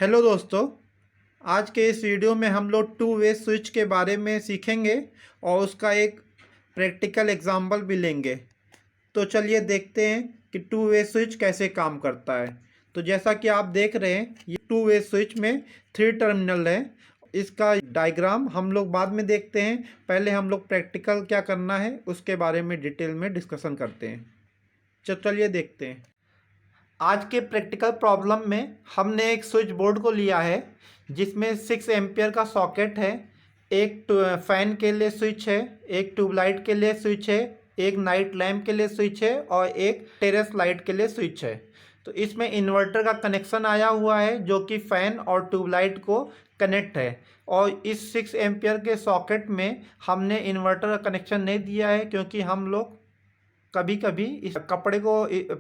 Hello दोस्तों। आज के इस वीडियो में हम लोग टू वे स्विच के बारे में सीखेंगे और उसका एक प्रैक्टिकल एग्जाम्पल भी लेंगे। तो चलिए देखते हैं कि टू वे स्विच कैसे काम करता है। तो जैसा कि आप देख रहे हैं, ये टू वे स्विच में 3 टर्मिनल है। इसका डायग्राम हम लोग बाद में देखते हैं, पहले हम लोग प्रैक्टिकल क्या करना है उसके बारे में डिटेल में डिस्कशन करते हैं। चलिए देखते हैं। आज के प्रैक्टिकल प्रॉब्लम में हमने एक स्विच बोर्ड को लिया है जिसमें 6 एम्पियर का सॉकेट है, एक फैन के लिए स्विच है, एक ट्यूबलाइट के लिए स्विच है, एक नाइट लैम्प के लिए स्विच है और एक टेरेस लाइट के लिए स्विच है। तो इसमें इन्वर्टर का कनेक्शन आया हुआ है जो कि फैन और ट्यूबलाइट को कनेक्ट है। और इस 6 एम्पियर के सॉकेट में हमने इन्वर्टर का कनेक्शन नहीं दिया है क्योंकि हम लोग कभी कभी इस कपड़े को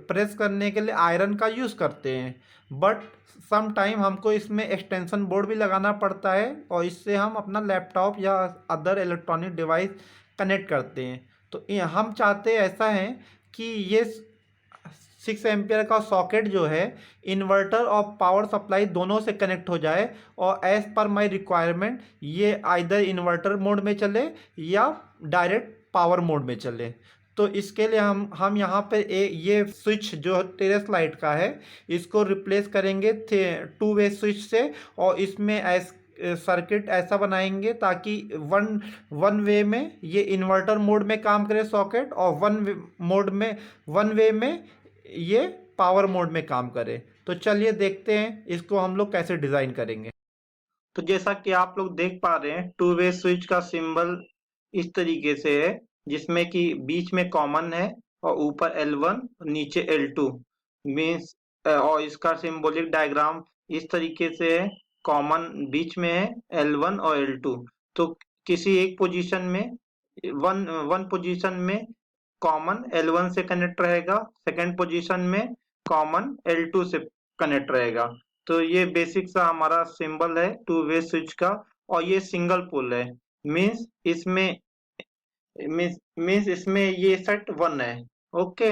प्रेस करने के लिए आयरन का यूज़ करते हैं, बट सम टाइम हमको इसमें एक्सटेंशन बोर्ड भी लगाना पड़ता है और इससे हम अपना लैपटॉप या अदर इलेक्ट्रॉनिक डिवाइस कनेक्ट करते हैं। तो हम चाहते ऐसा है कि ये 6 एम्पियर का सॉकेट जो है इन्वर्टर और पावर सप्लाई दोनों से कनेक्ट हो जाए और एज़ पर माई रिक्वायरमेंट ये आइदर इन्वर्टर मोड में चले या डायरेक्ट पावर मोड में चले। तो इसके लिए हम यहाँ पे ये स्विच जो टेरेस लाइट का है इसको रिप्लेस करेंगे टू वे स्विच से, और इसमें सर्किट ऐसा बनाएंगे ताकि वन वन वे में ये इन्वर्टर मोड में काम करे सॉकेट, और वन वे में ये पावर मोड में काम करे। तो चलिए देखते हैं इसको हम लोग कैसे डिज़ाइन करेंगे। तो जैसा कि आप लोग देख पा रहे हैं, टू वे स्विच का सिंबल इस तरीके से है जिसमें कि बीच में कॉमन है और ऊपर L1 नीचे L2 मीन्स, और इसका सिंबॉलिक डायग्राम इस तरीके से है। कॉमन बीच में है L1 और L2। तो किसी एक पोजीशन में वन वन पोजीशन में कॉमन L1 से कनेक्ट रहेगा, सेकंड पोजीशन में कॉमन L2 से कनेक्ट रहेगा। तो ये बेसिक सा हमारा सिंबल है टू वे स्विच का। और ये सिंगल पोल है, मीन्स इसमें ये सेट 1 है। ओके।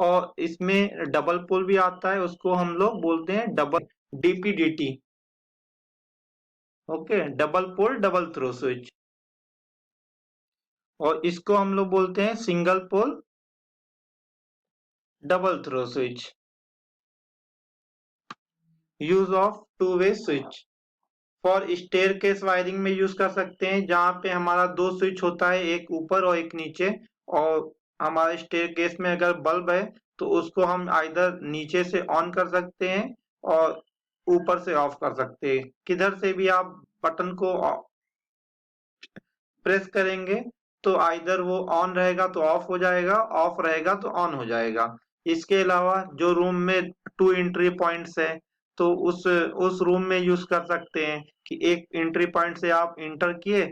और इसमें डबल पोल भी आता है, उसको हम लोग बोलते हैं double DPDT। Okay, double pole double throw switch. और इसको हम लोग बोलते हैं single pole double throw switch. Use of two way switch for staircase wiring में यूज कर सकते हैं, जहाँ पे हमारा 2 स्विच होता है, एक ऊपर और एक नीचे। और हमारे स्टेयरकेस में अगर बल्ब है तो उसको हम आइदर नीचे से ऑन कर सकते हैं और ऊपर से ऑफ कर सकते हैं। किधर से भी आप बटन को प्रेस करेंगे तो आइदर वो ऑन रहेगा तो ऑफ हो जाएगा, ऑफ रहेगा तो ऑन हो जाएगा। इसके अलावा जो रूम में 2 एंट्री पॉइंट्स है तो उस रूम में यूज कर सकते हैं कि एक एंट्री पॉइंट से आप इंटर किए,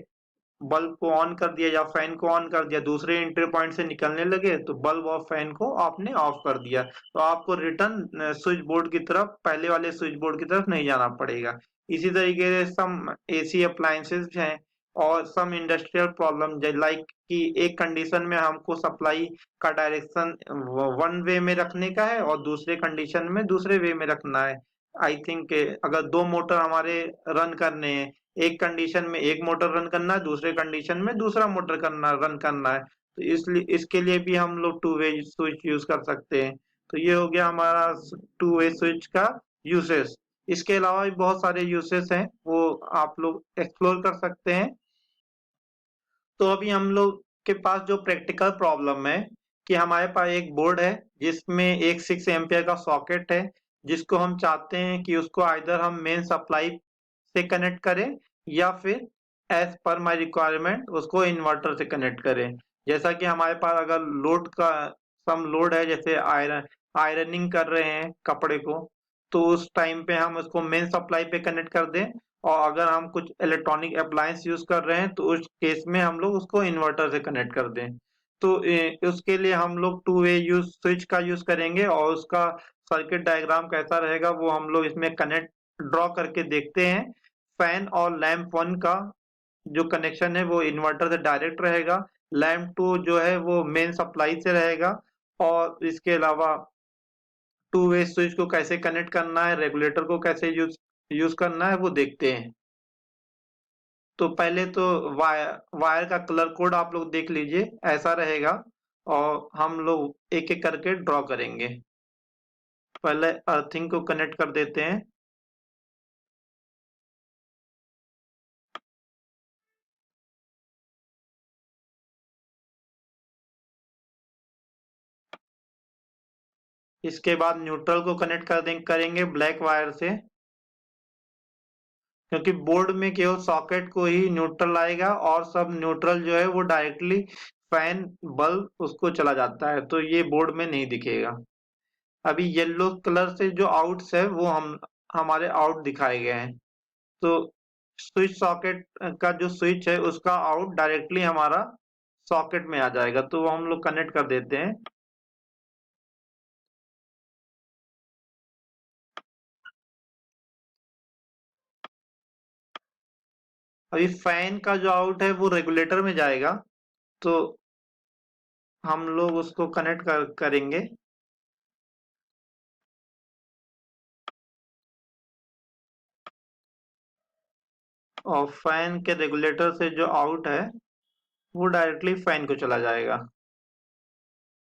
बल्ब को ऑन कर दिया या फैन को ऑन कर दिया, दूसरे एंट्री पॉइंट से निकलने लगे तो बल्ब और फैन को आपने ऑफ कर दिया, तो आपको रिटर्न स्विच बोर्ड की तरफ, पहले वाले स्विच बोर्ड की तरफ नहीं जाना पड़ेगा। इसी तरीके से सम एसी अप्लायंसेस हैं और सम इंडस्ट्रियल प्रॉब्लम, लाइक कि एक कंडीशन में हमको सप्लाई का डायरेक्शन वन वे में रखने का है और दूसरे कंडीशन में दूसरे वे में रखना है। आई थिंक अगर 2 मोटर हमारे रन करने हैं, एक कंडीशन में एक मोटर रन करना है, दूसरे कंडीशन में दूसरा मोटर रन करना है, तो इसलिए इसके लिए भी हम लोग टू वे स्विच यूज कर सकते हैं। तो ये हो गया हमारा टू वे स्विच का यूसेस। इसके अलावा भी बहुत सारे यूसेस हैं, वो आप लोग एक्सप्लोर कर सकते हैं। तो अभी हम लोग के पास जो प्रैक्टिकल प्रॉब्लम है कि हमारे पास एक बोर्ड है जिसमें एक 6 एम्पियर का सॉकेट है, जिसको हम चाहते हैं कि उसको आइदर हम मेन सप्लाई से कनेक्ट करें या फिर एज पर माय रिक्वायरमेंट उसको इन्वर्टर से कनेक्ट करें। जैसा कि हमारे पास अगर लोड का सम लोड है, जैसे आयरनिंग कर रहे हैं कपड़े को, तो उस टाइम पे हम उसको मेन सप्लाई पे कनेक्ट कर दें। और अगर हम कुछ इलेक्ट्रॉनिक अप्लायंस यूज कर रहे हैं तो उस केस में हम लोग उसको इन्वर्टर से कनेक्ट कर दें। तो उसके लिए हम लोग टू वे यूज स्विच का यूज करेंगे और उसका सर्किट डायग्राम कैसा रहेगा वो हम लोग इसमें कनेक्ट ड्रॉ करके देखते हैं। फैन और लैंप 1 का जो कनेक्शन है वो इन्वर्टर से डायरेक्ट रहेगा, लैंप 2 जो है वो मेन सप्लाई से रहेगा। और इसके अलावा टू वे स्विच को कैसे कनेक्ट करना है, रेगुलेटर को कैसे यूज यूज करना है वो देखते हैं। तो पहले तो वायर का कलर कोड आप लोग देख लीजिए, ऐसा रहेगा और हम लोग एक एक करके ड्रॉ करेंगे। पहले अर्थिंग को कनेक्ट कर देते हैं। इसके बाद न्यूट्रल को कनेक्ट करेंगे ब्लैक वायर से, क्योंकि बोर्ड में केवल सॉकेट को ही न्यूट्रल आएगा और सब न्यूट्रल जो है वो डायरेक्टली फैन बल्ब उसको चला जाता है, तो ये बोर्ड में नहीं दिखेगा। अभी येलो कलर से जो आउट्स है वो हमारे आउट दिखाए गए हैं। तो स्विच सॉकेट का जो स्विच है उसका आउट डायरेक्टली हमारा सॉकेट में आ जाएगा, तो वो हम लोग कनेक्ट कर देते हैं। अभी फैन का जो आउट है वो रेगुलेटर में जाएगा, तो हम लोग उसको कनेक्ट करेंगे। और फैन के रेगुलेटर से जो आउट है वो डायरेक्टली फैन को चला जाएगा।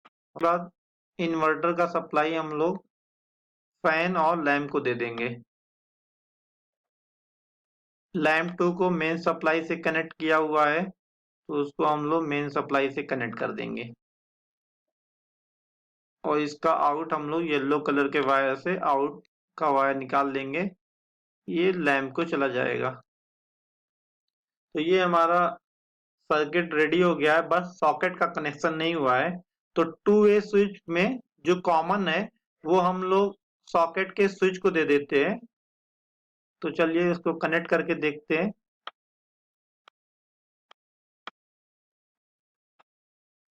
उसके बाद इन्वर्टर का सप्लाई हम लोग फैन और लैंप को दे देंगे। लैंप 2 को मेन सप्लाई से कनेक्ट किया हुआ है, तो उसको हम लोग मेन सप्लाई से कनेक्ट कर देंगे। और इसका आउट हम लोग येलो कलर के वायर से आउट का वायर निकाल लेंगे, ये लैंप को चला जाएगा। तो ये हमारा सर्किट रेडी हो गया है, बस सॉकेट का कनेक्शन नहीं हुआ है। तो टू वे स्विच में जो कॉमन है वो हम लोग सॉकेट के स्विच को दे देते हैं। तो चलिए इसको कनेक्ट करके देखते हैं।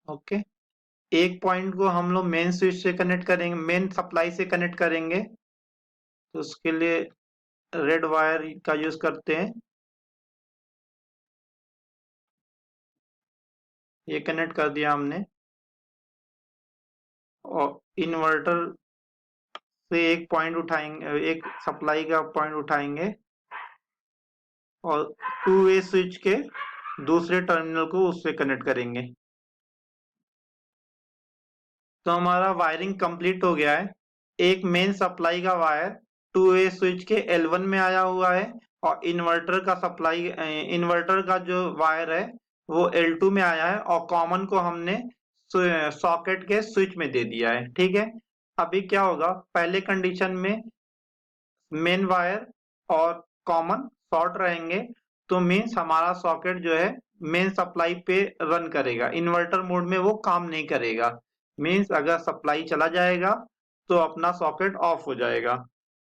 ओके, एक पॉइंट को हम लोग मेन स्विच से कनेक्ट करेंगे, मेन सप्लाई से कनेक्ट करेंगे। तो उसके लिए रेड वायर का यूज करते हैं। ये कनेक्ट कर दिया हमने। और इन्वर्टर से एक पॉइंट उठाएंगे, एक सप्लाई का पॉइंट उठाएंगे और टू वे स्विच के दूसरे टर्मिनल को उससे कनेक्ट करेंगे। तो हमारा वायरिंग कंप्लीट हो गया है। एक मेन सप्लाई का वायर टू वे स्विच के L1 में आया हुआ है और इन्वर्टर का जो वायर है वो L2 में आया है और कॉमन को हमने सॉकेट के स्विच में दे दिया है। ठीक है, अभी क्या होगा, पहले कंडीशन में मेन वायर और कॉमन शॉर्ट रहेंगे, तो मीन्स हमारा सॉकेट जो है मेन सप्लाई पे रन करेगा, इन्वर्टर मोड में वो काम नहीं करेगा। मीन्स अगर सप्लाई चला जाएगा तो अपना सॉकेट ऑफ हो जाएगा।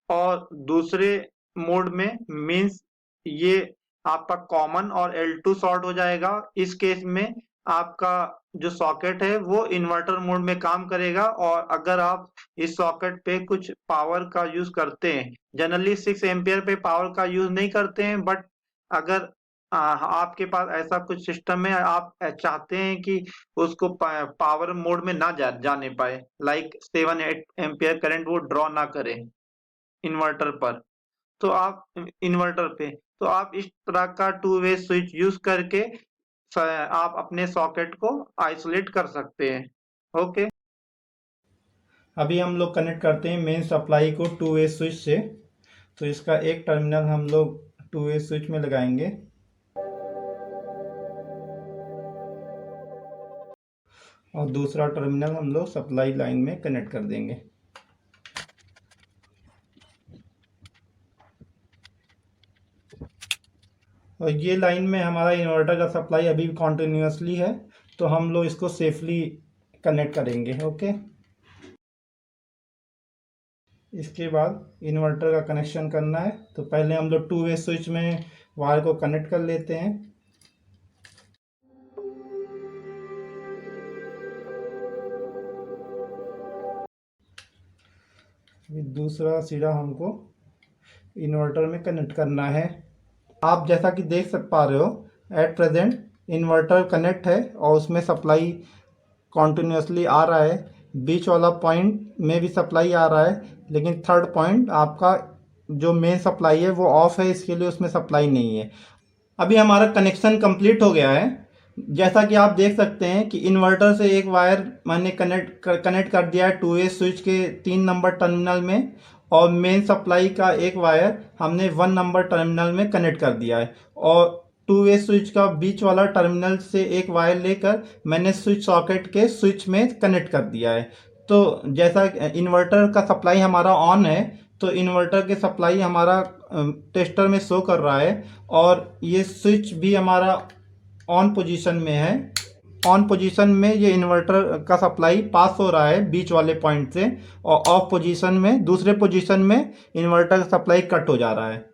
और दूसरे मोड में मीन्स ये आपका कॉमन और L2 शॉर्ट हो जाएगा। इस केस में आपका जो सॉकेट है वो इन्वर्टर मोड में काम करेगा। और अगर आप इस सॉकेट पे कुछ पावर का यूज करते हैं, जनरली 6 एम्पियर पे पावर का यूज नहीं करते हैं, बट अगर आपके पास ऐसा कुछ सिस्टम है, आप चाहते हैं कि उसको पावर मोड में ना जाने पाए, लाइक 7-8 एम्पियर करंट वो ड्रॉ ना करे इन्वर्टर पर, तो आप इन्वर्टर पे तो आप इस तरह का टू वे स्विच यूज करके आप अपने सॉकेट को आइसोलेट कर सकते हैं। ओके, अभी हम लोग कनेक्ट करते हैं मेन सप्लाई को टू वे स्विच से। तो इसका एक टर्मिनल हम लोग टू वे स्विच में लगाएंगे और दूसरा टर्मिनल हम लोग सप्लाई लाइन में कनेक्ट कर देंगे। और ये लाइन में हमारा इन्वर्टर का सप्लाई अभी कॉन्टिन्यूसली है, तो हम लोग इसको सेफली कनेक्ट करेंगे। ओके, इसके बाद इन्वर्टर का कनेक्शन करना है, तो पहले हम लोग टू वे स्विच में वायर को कनेक्ट कर लेते हैं। दूसरा सिरा हमको इन्वर्टर में कनेक्ट करना है। आप जैसा कि देख पा रहे हो, एट प्रेजेंट इन्वर्टर कनेक्ट है और उसमें सप्लाई कॉन्टिन्यूसली आ रहा है। बीच वाला पॉइंट में भी सप्लाई आ रहा है, लेकिन थर्ड पॉइंट आपका जो मेन सप्लाई है वो ऑफ है, इसके लिए उसमें सप्लाई नहीं है। अभी हमारा कनेक्शन कंप्लीट हो गया है। जैसा कि आप देख सकते हैं कि इन्वर्टर से एक वायर मैंने कनेक्ट कर दिया है 2 वे स्विच के 3 नंबर टर्मिनल में, और मेन सप्लाई का एक वायर हमने 1 नंबर टर्मिनल में कनेक्ट कर दिया है, और 2 वे स्विच का बीच वाला टर्मिनल से एक वायर लेकर मैंने स्विच सॉकेट के स्विच में कनेक्ट कर दिया है। तो जैसा इन्वर्टर का सप्लाई हमारा ऑन है, तो इन्वर्टर के सप्लाई हमारा टेस्टर में शो कर रहा है, और ये स्विच भी हमारा ऑन पोजीशन में है। ऑन पोजीशन में ये इन्वर्टर का सप्लाई पास हो रहा है बीच वाले पॉइंट से, और ऑफ पोजीशन में, दूसरे पोजीशन में इन्वर्टर का सप्लाई कट हो जा रहा है।